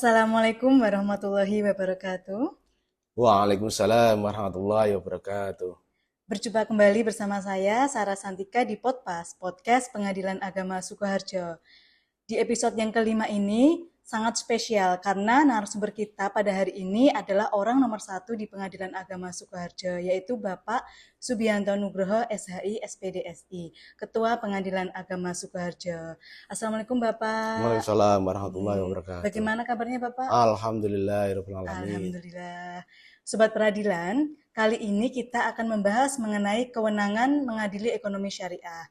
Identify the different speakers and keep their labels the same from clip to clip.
Speaker 1: Assalamualaikum warahmatullahi wabarakatuh.
Speaker 2: Waalaikumsalam warahmatullahi wabarakatuh.
Speaker 1: Berjumpa kembali bersama saya, Sarah Santika di Podpas, Podcast Pengadilan Agama Sukoharjo. Di episode yang kelima ini sangat spesial karena narasumber kita pada hari ini adalah orang nomor 1 di Pengadilan Agama Sukoharjo, yaitu Bapak Subianto Nugroho SHI SPDSI, Ketua Pengadilan Agama Sukoharjo. Assalamualaikum Bapak.
Speaker 2: Waalaikumsalam warahmatullahi wabarakatuh.
Speaker 1: Bagaimana kabarnya Bapak?
Speaker 2: Alhamdulillahirabbil alamin.
Speaker 1: Alhamdulillah. Sobat Peradilan, kali ini kita akan membahas mengenai kewenangan mengadili ekonomi syariah.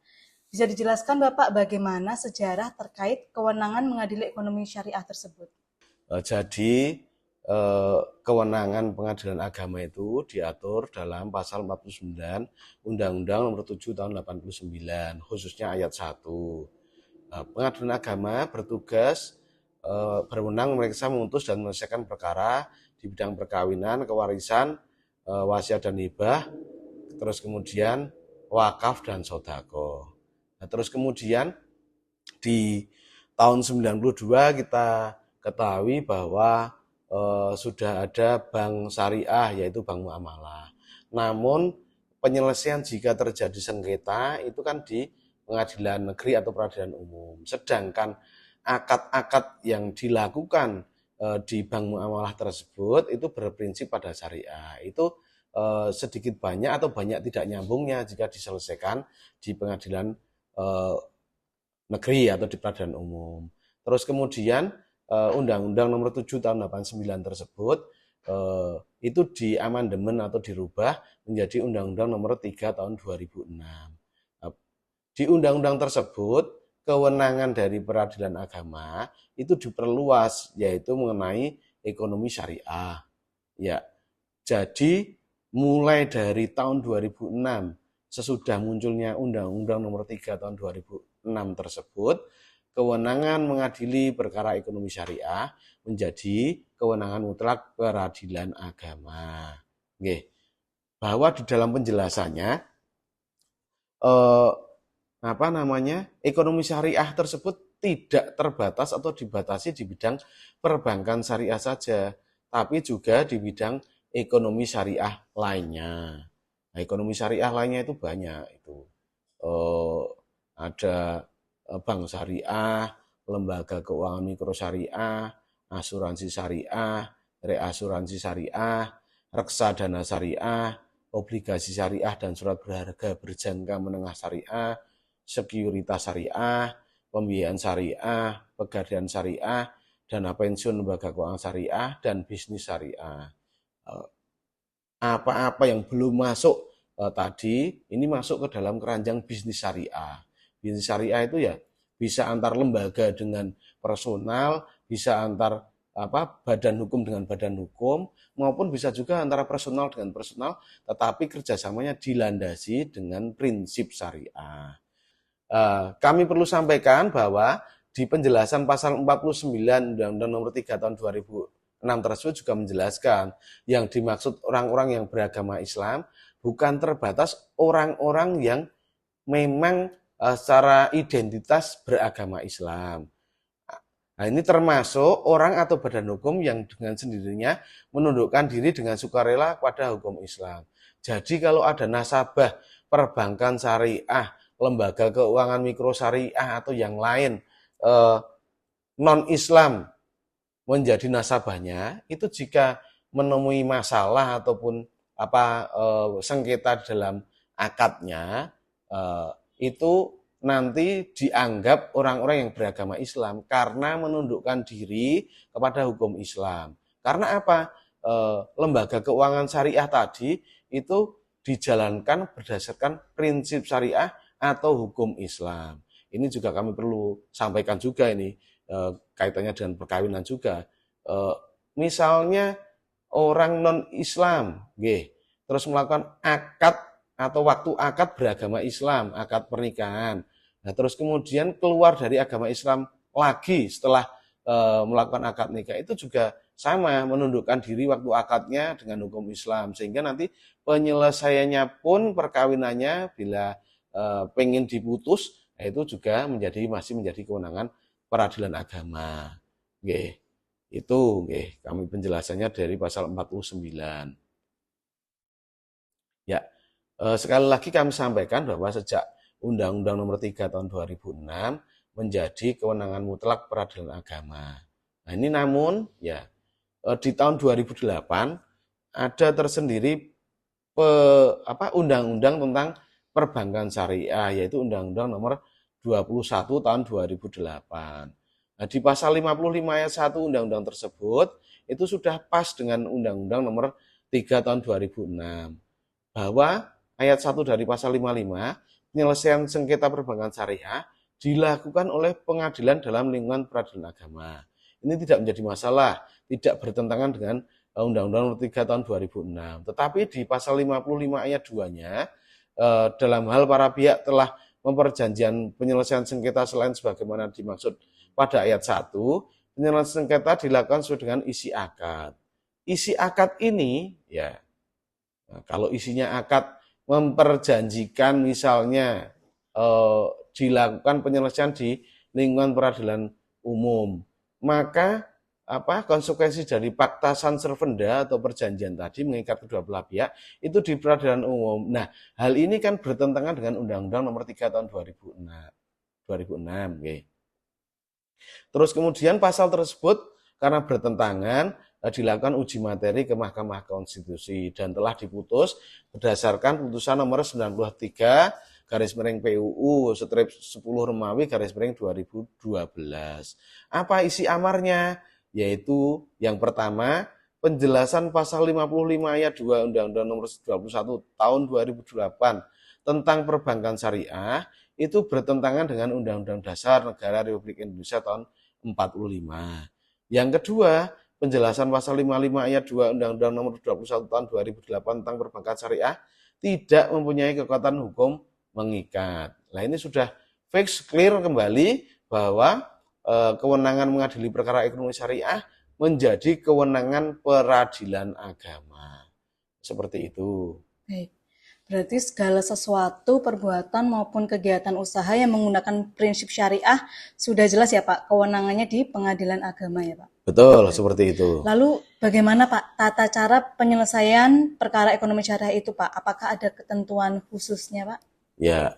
Speaker 1: Bisa dijelaskan Bapak bagaimana sejarah terkait kewenangan mengadili ekonomi syariah tersebut?
Speaker 2: Jadi kewenangan pengadilan agama itu diatur dalam pasal 49 Undang-Undang Nomor 7 Tahun 89, khususnya ayat 1. Pengadilan agama bertugas berwenang memeriksa, memutus dan menyelesaikan perkara di bidang perkawinan, kewarisan, wasiat dan hibah, terus kemudian wakaf dan sodako. Nah, terus kemudian di tahun 92 kita ketahui bahwa sudah ada bank syariah, yaitu bank muamalah. Namun penyelesaian jika terjadi sengketa itu kan di pengadilan negeri atau peradilan umum. Sedangkan akad-akad yang dilakukan di bank muamalah tersebut itu berprinsip pada syariah. Itu sedikit banyak atau banyak tidak nyambungnya jika diselesaikan di pengadilan negeri atau di peradilan umum. Terus kemudian Undang-Undang Nomor 7 Tahun 89 tersebut itu diamandemen atau dirubah menjadi Undang-Undang Nomor 3 Tahun 2006. Di undang-undang tersebut kewenangan dari peradilan agama itu diperluas, yaitu mengenai ekonomi syariah. Ya, jadi mulai dari tahun 2006 sesudah munculnya Undang-Undang Nomor 3 Tahun 2006 tersebut, kewenangan mengadili perkara ekonomi syariah menjadi kewenangan mutlak peradilan agama. Oke. Bahwa di dalam penjelasannya ekonomi syariah tersebut tidak terbatas atau dibatasi di bidang perbankan syariah saja, tapi juga di bidang ekonomi syariah lainnya. Nah, ekonomi syariah lainnya itu banyak, itu ada bank syariah, lembaga keuangan mikro syariah, asuransi syariah, reasuransi syariah, reksadana syariah, obligasi syariah dan surat berharga berjangka menengah syariah, sekuritas syariah, pembiayaan syariah, pegadaian syariah, dana pensiun lembaga keuangan syariah, dan bisnis syariah. Apa-apa yang belum masuk tadi, ini masuk ke dalam keranjang bisnis syariah. Bisnis syariah itu ya bisa antar lembaga dengan personal, bisa antar badan hukum dengan badan hukum, maupun bisa juga antara personal dengan personal, tetapi kerjasamanya dilandasi dengan prinsip syariah. Kami perlu sampaikan bahwa di penjelasan pasal 49 Undang-Undang Nomor 3 Tahun 2006 tersebut juga menjelaskan yang dimaksud orang-orang yang beragama Islam bukan terbatas orang-orang yang memang secara identitas beragama Islam. Nah, ini termasuk orang atau badan hukum yang dengan sendirinya menundukkan diri dengan sukarela pada hukum Islam. Jadi kalau ada nasabah perbankan syariah, lembaga keuangan mikro syariah atau yang lain non-Islam menjadi nasabahnya, itu jika menemui masalah ataupun sengketa dalam akadnya, itu nanti dianggap orang-orang yang beragama Islam karena menundukkan diri kepada hukum Islam. Karena apa? Lembaga keuangan syariah tadi itu dijalankan berdasarkan prinsip syariah atau hukum Islam. Ini juga kami perlu sampaikan juga ini kaitannya dengan perkawinan juga. Misalnya orang non-Islam, terus melakukan akad atau waktu akad beragama Islam, akad pernikahan. Nah, terus kemudian keluar dari agama Islam lagi setelah melakukan akad nikah, itu juga sama menundukkan diri waktu akadnya dengan hukum Islam, sehingga nanti penyelesaiannya pun perkawinannya bila pengen diputus, itu juga masih menjadi kewenangan peradilan agama. Itu kami penjelasannya dari pasal 49. Ya, sekali lagi kami sampaikan bahwa sejak Undang-Undang Nomor 3 Tahun 2006 menjadi kewenangan mutlak peradilan agama. Nah, ini namun ya di tahun 2008 ada tersendiri undang-undang tentang perbankan syariah, yaitu Undang-Undang Nomor 21 Tahun 2008. Nah, di pasal 55 ayat 1 undang-undang tersebut itu sudah pas dengan Undang-Undang Nomor 3 Tahun 2006 bahwa ayat 1 dari pasal 55 penyelesaian sengketa perbankan syariah dilakukan oleh pengadilan dalam lingkungan peradilan agama. Ini tidak menjadi masalah, tidak bertentangan dengan Undang-Undang Nomor 3 Tahun 2006. Tetapi di pasal 55 ayat 2-nya dalam hal para pihak telah memperjanjian penyelesaian sengketa selain sebagaimana dimaksud pada ayat 1, penyelesaian sengketa dilakukan sesuai dengan isi akad. Isi akad ini ya, nah, kalau isinya akad memperjanjikan misalnya dilakukan penyelesaian di lingkungan peradilan umum, maka konsekuensi dari pakta sans servenda atau perjanjian tadi mengikat kedua belah pihak itu di peradilan umum. Nah, hal ini kan bertentangan dengan Undang-Undang Nomor 3 Tahun 2006. Terus kemudian pasal tersebut karena bertentangan dilakukan uji materi ke Mahkamah Konstitusi dan telah diputus berdasarkan putusan nomor 93 garis miring PUU strip 10 Romawi garis miring 2012. Apa isi amarnya? Yaitu yang pertama, penjelasan pasal 55 ayat 2 Undang-Undang Nomor 21 Tahun 2008 tentang perbankan syariah itu bertentangan dengan Undang-Undang Dasar Negara Republik Indonesia tahun 45. Yang kedua, penjelasan pasal 55 ayat 2 Undang-Undang Nomor 21 tahun 2008 tentang perbankan syariah tidak mempunyai kekuatan hukum mengikat. Nah, ini sudah fix clear kembali bahwa kewenangan mengadili perkara ekonomi syariah menjadi kewenangan peradilan agama. Seperti itu.
Speaker 1: Baik. Berarti segala sesuatu, perbuatan maupun kegiatan usaha yang menggunakan prinsip syariah sudah jelas ya Pak, kewenangannya di pengadilan agama ya Pak?
Speaker 2: Betul, seperti itu.
Speaker 1: Lalu bagaimana Pak tata cara penyelesaian perkara ekonomi syariah itu Pak? Apakah ada ketentuan khususnya Pak?
Speaker 2: Ya,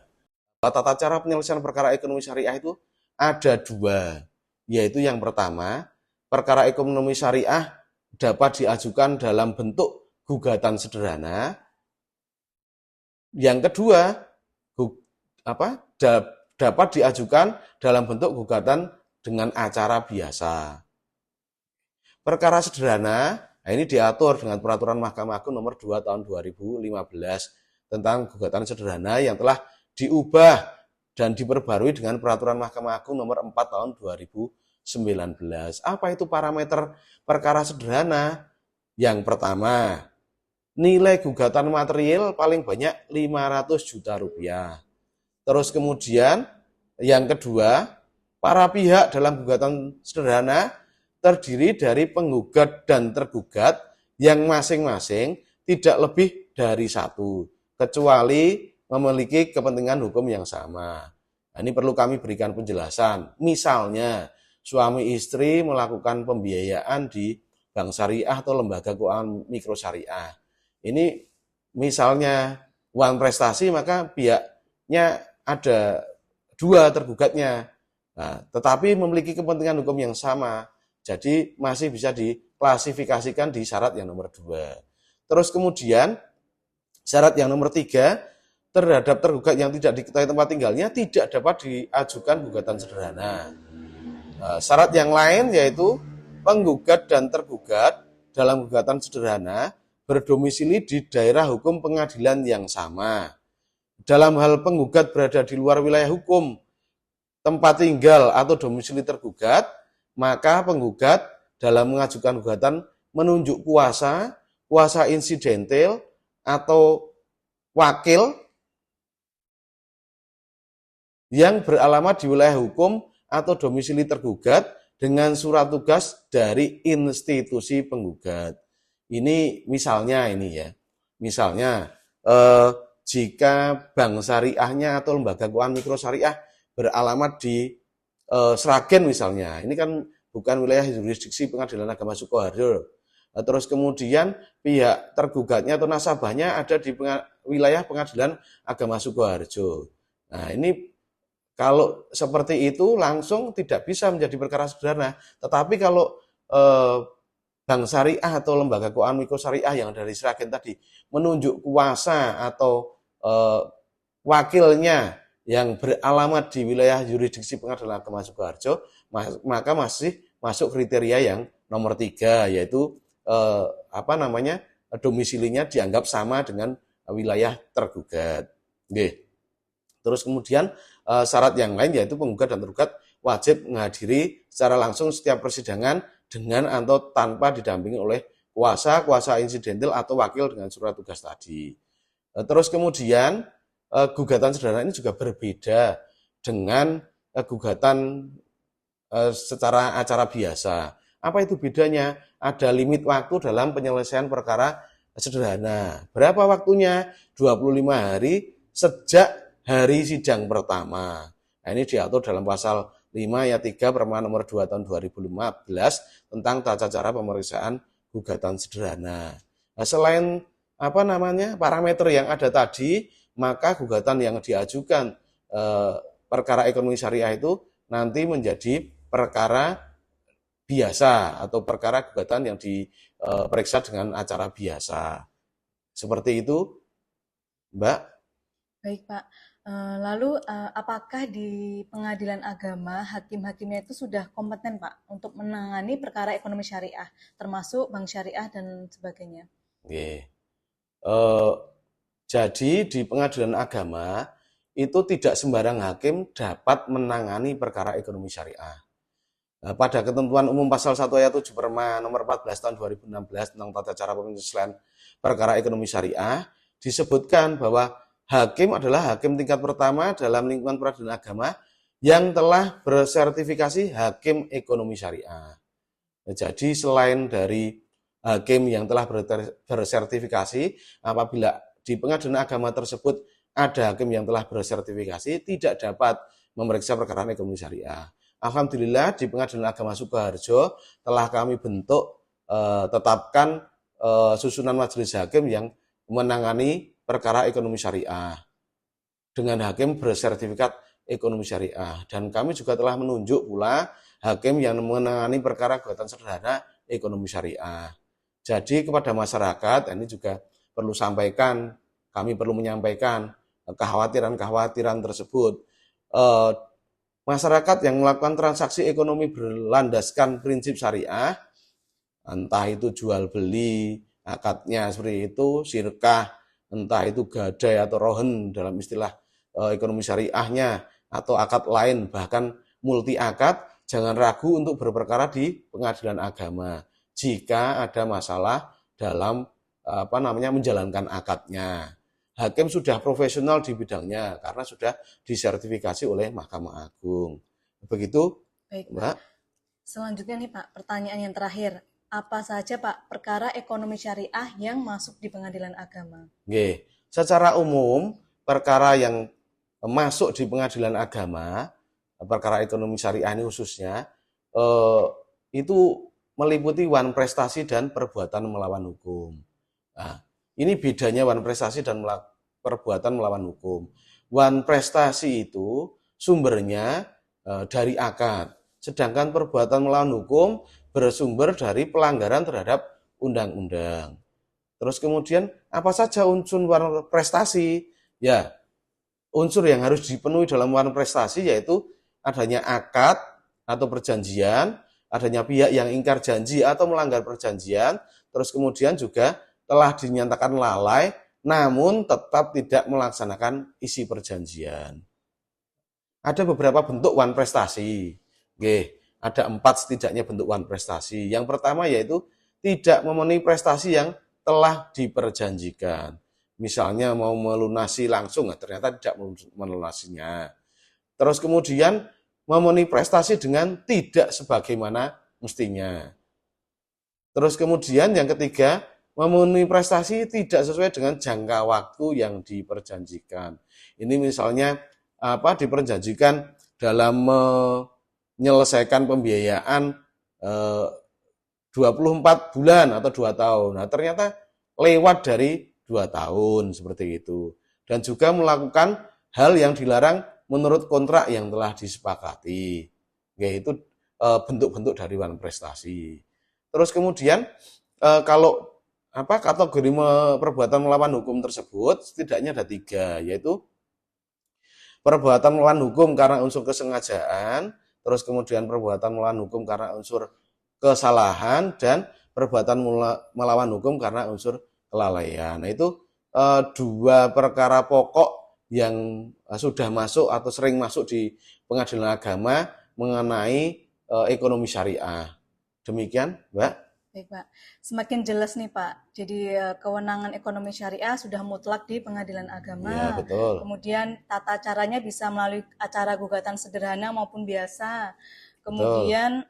Speaker 2: tata cara penyelesaian perkara ekonomi syariah itu ada dua, yaitu yang pertama, perkara ekonomi syariah dapat diajukan dalam bentuk gugatan sederhana. Yang kedua, dapat diajukan dalam bentuk gugatan dengan acara biasa. Perkara sederhana, ini diatur dengan Peraturan Mahkamah Agung Nomor 2 Tahun 2015 tentang gugatan sederhana yang telah diubah dan diperbarui dengan Peraturan Mahkamah Agung Nomor 4 Tahun 2019. Apa itu parameter perkara sederhana? Yang pertama, nilai gugatan material paling banyak 500 juta rupiah. Terus kemudian yang kedua, para pihak dalam gugatan sederhana terdiri dari penggugat dan tergugat yang masing-masing tidak lebih dari satu, kecuali memiliki kepentingan hukum yang sama. Nah, ini perlu kami berikan penjelasan. Misalnya, suami istri melakukan pembiayaan di bank syariah atau lembaga keuangan mikro syariah. Ini misalnya uang prestasi, maka pihaknya ada dua tergugatnya, nah, tetapi memiliki kepentingan hukum yang sama, jadi masih bisa diklasifikasikan di syarat yang nomor 2. Terus kemudian syarat yang nomor 3, terhadap tergugat yang tidak diketahui tempat tinggalnya tidak dapat diajukan gugatan sederhana. Nah, syarat yang lain yaitu penggugat dan tergugat dalam gugatan sederhana berdomisili di daerah hukum pengadilan yang sama. Dalam hal penggugat berada di luar wilayah hukum tempat tinggal atau domisili tergugat, maka penggugat dalam mengajukan gugatan menunjuk kuasa insidental atau wakil yang beralamat di wilayah hukum atau domisili tergugat dengan surat tugas dari institusi penggugat. Ini misalnya misalnya jika bank syariahnya atau lembaga keuangan mikro syariah beralamat di Sragen misalnya, ini kan bukan wilayah jurisdiksi Pengadilan Agama Sukoharjo. Terus kemudian pihak tergugatnya atau nasabahnya ada di wilayah Pengadilan Agama Sukoharjo. Nah, ini kalau seperti itu langsung tidak bisa menjadi perkara sederhana. Tetapi kalau bank syariah atau lembaga keuangan mikro syariah yang dari Sragen tadi menunjuk kuasa atau wakilnya yang beralamat di wilayah yurisdiksi Pengadilan Agama Sukoharjo, maka masih masuk kriteria yang nomor 3, yaitu domisilinya dianggap sama dengan wilayah tergugat. Oke. Terus kemudian syarat yang lain yaitu penggugat dan tergugat wajib menghadiri secara langsung setiap persidangan dengan atau tanpa didampingi oleh kuasa insidental atau wakil dengan surat tugas tadi. Terus kemudian gugatan sederhana ini juga berbeda dengan gugatan secara acara biasa. Apa itu bedanya? Ada limit waktu dalam penyelesaian perkara sederhana. Berapa waktunya? 25 hari sejak hari sidang pertama. Nah, ini diatur dalam pasal 5 ayat 3 Permen nomor 2 tahun 2015 tentang tata cara pemeriksaan gugatan sederhana. Nah, selain parameter yang ada tadi, maka gugatan yang diajukan perkara ekonomi syariah itu nanti menjadi perkara biasa atau perkara gugatan yang diperiksa dengan acara biasa. Seperti itu, Mbak.
Speaker 1: Baik, Pak. Lalu apakah di pengadilan agama hakim-hakimnya itu sudah kompeten, Pak, untuk menangani perkara ekonomi syariah, termasuk bank syariah dan sebagainya?
Speaker 2: Oke. Jadi di pengadilan agama itu tidak sembarang hakim dapat menangani perkara ekonomi syariah. Pada ketentuan umum pasal 1 ayat 7 Perma nomor 14 tahun 2016 tentang tata cara penyelesaian perkara ekonomi syariah disebutkan bahwa hakim adalah hakim tingkat pertama dalam lingkungan peradilan agama yang telah bersertifikasi hakim ekonomi syariah. Jadi selain dari hakim yang telah bersertifikasi, apabila di pengadilan agama tersebut ada hakim yang telah bersertifikasi, tidak dapat memeriksa perkara ekonomi syariah. Alhamdulillah di Pengadilan Agama Sukoharjo telah kami bentuk, tetapkan susunan majelis hakim yang menangani perkara ekonomi syariah dengan hakim bersertifikat ekonomi syariah. Dan kami juga telah menunjuk pula hakim yang menangani perkara gugatan sederhana ekonomi syariah. Jadi kepada masyarakat ini juga kami perlu menyampaikan kekhawatiran-kekhawatiran tersebut. Masyarakat yang melakukan transaksi ekonomi berlandaskan prinsip syariah, entah itu jual beli, akadnya seperti itu, sirkah, entah itu gadai atau rohen dalam istilah ekonomi syariahnya, atau akad lain, bahkan multi akad, jangan ragu untuk berperkara di pengadilan agama jika ada masalah dalam menjalankan akadnya. Hakim sudah profesional di bidangnya karena sudah disertifikasi oleh Mahkamah Agung. Begitu,
Speaker 1: Baik,
Speaker 2: Mbak.
Speaker 1: Selanjutnya nih Pak, pertanyaan yang terakhir. Apa saja Pak perkara ekonomi syariah yang masuk di pengadilan agama?
Speaker 2: Oke. Secara umum, perkara yang masuk di pengadilan agama, perkara ekonomi syariah ini khususnya, itu meliputi wan prestasi dan perbuatan melawan hukum. Nah, ini bedanya wan prestasi dan perbuatan melawan hukum. Wan prestasi itu sumbernya dari akad, sedangkan perbuatan melawan hukum bersumber dari pelanggaran terhadap undang-undang. Terus kemudian apa saja unsur wan prestasi? Ya, unsur yang harus dipenuhi dalam wan prestasi yaitu adanya akad atau perjanjian, adanya pihak yang ingkar janji atau melanggar perjanjian, terus kemudian juga telah dinyatakan lalai namun tetap tidak melaksanakan isi perjanjian. Ada beberapa bentuk wan prestasi. Oke, ada 4 setidaknya bentuk wan prestasi. Yang pertama yaitu tidak memenuhi prestasi yang telah diperjanjikan. Misalnya mau melunasi langsung, ternyata tidak melunasinya. Terus kemudian memenuhi prestasi dengan tidak sebagaimana mestinya. Terus kemudian yang ketiga, memenuhi prestasi tidak sesuai dengan jangka waktu yang diperjanjikan. Ini misalnya diperjanjikan dalam menyelesaikan pembiayaan eh, 24 bulan atau 2 tahun. Nah, ternyata lewat dari 2 tahun seperti itu. Dan juga melakukan hal yang dilarang menurut kontrak yang telah disepakati, yaitu bentuk-bentuk dari wan prestasi. Terus kemudian kalau kategori perbuatan melawan hukum tersebut setidaknya ada 3, yaitu perbuatan melawan hukum karena unsur kesengajaan, terus kemudian perbuatan melawan hukum karena unsur kesalahan, dan perbuatan melawan hukum karena unsur kelalaian. Nah, itu 2 perkara pokok yang sudah masuk atau sering masuk di pengadilan agama mengenai ekonomi syariah. Demikian, Mbak.
Speaker 1: Baik, Pak. Semakin jelas nih, Pak. Jadi kewenangan ekonomi syariah sudah mutlak di pengadilan
Speaker 2: Ya,
Speaker 1: agama.
Speaker 2: betul.
Speaker 1: Kemudian tata caranya bisa melalui acara gugatan sederhana maupun biasa.
Speaker 2: Betul.
Speaker 1: Kemudian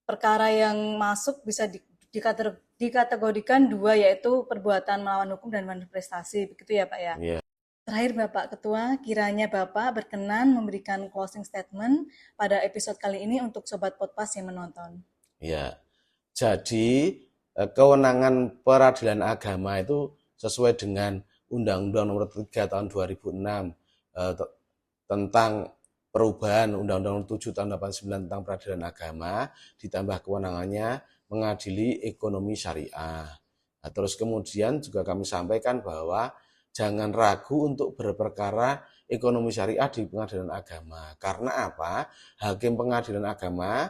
Speaker 1: perkara yang masuk bisa dikategorikan 2, yaitu perbuatan melawan hukum dan manifestasi. Begitu ya, Pak ya?
Speaker 2: Ya.
Speaker 1: Terakhir, Bapak Ketua, kiranya Bapak berkenan memberikan closing statement pada episode kali ini untuk Sobat Podpas yang menonton.
Speaker 2: Ya, jadi kewenangan peradilan agama itu sesuai dengan Undang-Undang Nomor 3 Tahun 2006 tentang perubahan Undang-Undang 7 Tahun 89 tentang peradilan agama, ditambah kewenangannya mengadili ekonomi syariah. Nah, terus kemudian juga kami sampaikan bahwa jangan ragu untuk berperkara ekonomi syariah di pengadilan agama. Karena apa? Hakim pengadilan agama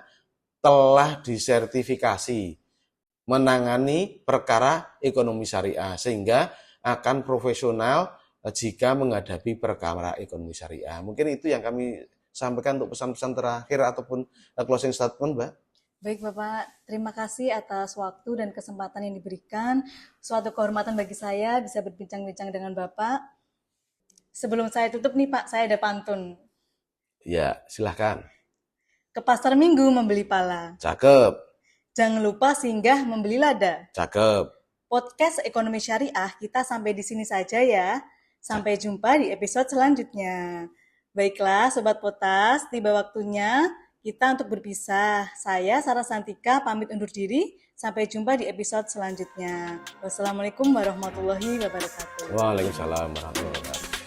Speaker 2: telah disertifikasi menangani perkara ekonomi syariah, sehingga akan profesional jika menghadapi perkara ekonomi syariah. Mungkin itu yang kami sampaikan untuk pesan-pesan terakhir ataupun closing statement, Mbak.
Speaker 1: Baik, Bapak. Terima kasih atas waktu dan kesempatan yang diberikan. Suatu kehormatan bagi saya bisa berbincang-bincang dengan Bapak. Sebelum saya tutup nih, Pak, saya ada pantun.
Speaker 2: Ya, silahkan.
Speaker 1: Ke pasar minggu membeli pala.
Speaker 2: Cakep.
Speaker 1: Jangan lupa singgah membeli lada.
Speaker 2: Cakep.
Speaker 1: Podcast Ekonomi Syariah kita sampai di sini saja ya. Sampai jumpa di episode selanjutnya. Baiklah, Sobat Potas, tiba waktunya kita untuk berpisah. Saya, Sarah Santika, pamit undur diri. Sampai jumpa di episode selanjutnya. Wassalamualaikum warahmatullahi wabarakatuh.
Speaker 2: Waalaikumsalam warahmatullahi wabarakatuh.